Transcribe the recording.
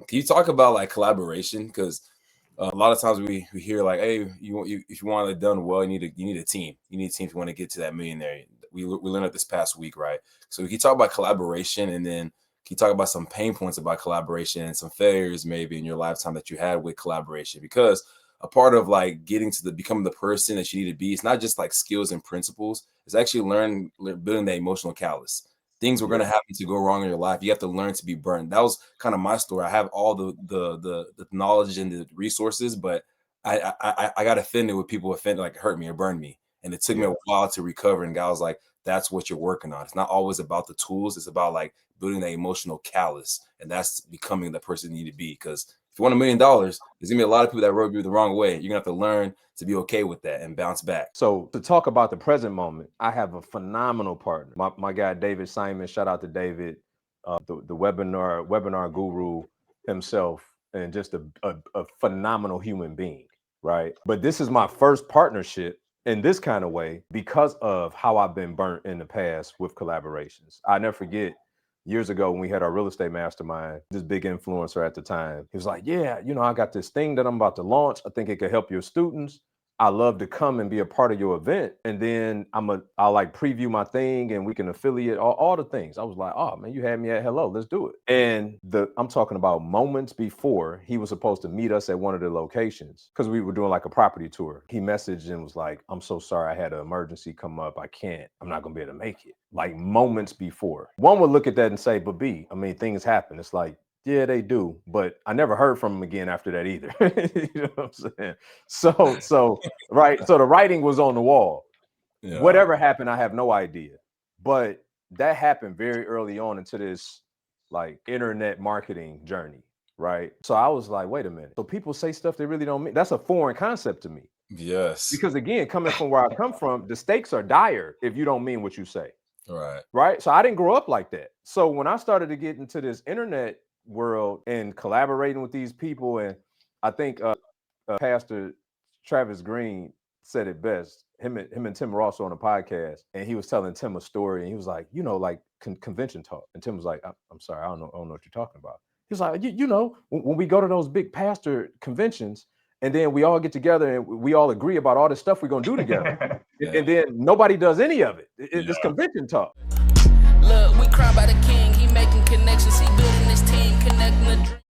Can you talk about like collaboration? Because a lot of times we hear like, hey, if you want it done well, you need a team. You need a team if you want to get to that millionaire. We learned it this past week, right? So we can talk about collaboration, and then can you talk about some pain points about collaboration and some failures maybe in your lifetime that you had with collaboration? Because a part of like getting to the becoming the person that you need to be, it's not just like skills and principles. It's actually building that emotional callus. Things were going Yeah. to happen to go wrong in your life. You have to learn to be burned. That was kind of my story. I have all the knowledge and the resources, but I got offended with people offended, like hurt me or burned me. And it took me a Yeah. while to recover. And God was like, that's what you're working on. It's not always about the tools. It's about like building that emotional callus. And that's becoming the person you need to be. Because if you want $1 million, there's gonna be a lot of people that rub you the wrong way. You're gonna have to learn to be okay with that and bounce back. So to talk about the present moment, I have a phenomenal partner. My guy David Simon. Shout out to David, the webinar guru himself, and just a phenomenal human being, right? But this is my first partnership in this kind of way because of how I've been burnt in the past with collaborations. I never forget years ago when we had our real estate mastermind, this big influencer at the time, he was like, yeah, I got this thing that I'm about to launch. I think it could help your students. I love to come and be a part of your event. And then I'll like preview my thing and we can affiliate all the things. I was like, oh man, you had me at hello, let's do it. And I'm talking about moments before he was supposed to meet us at one of the locations because we were doing like a property tour. He messaged and was like, I'm so sorry, I had an emergency come up. I'm not gonna be able to make it. Like moments before. One would look at that and say, but B, I mean, things happen. It's like, yeah, they do, but I never heard from him again after that either. You know what I'm saying? So right. So the writing was on the wall. Yeah. Whatever happened, I have no idea. But that happened very early on into this like internet marketing journey, right? So I was like, wait a minute. So people say stuff they really don't mean. That's a foreign concept to me. Yes. Because again, coming from where I come from, the stakes are dire if you don't mean what you say. Right. Right. So I didn't grow up like that. So when I started to get into this internet world and collaborating with these people, and I think Pastor Travis Green said it best. Him and Tim Ross were on a podcast, and he was telling Tim a story, and he was like, like convention talk, and Tim was like, I'm sorry, I don't know what you're talking about. He was like, when we go to those big pastor conventions, and then we all get together and we all agree about all the stuff we're gonna do together, and then nobody does any of it. It's convention talk. Look, we crowned by the king. He making connections. He building his team, connecting the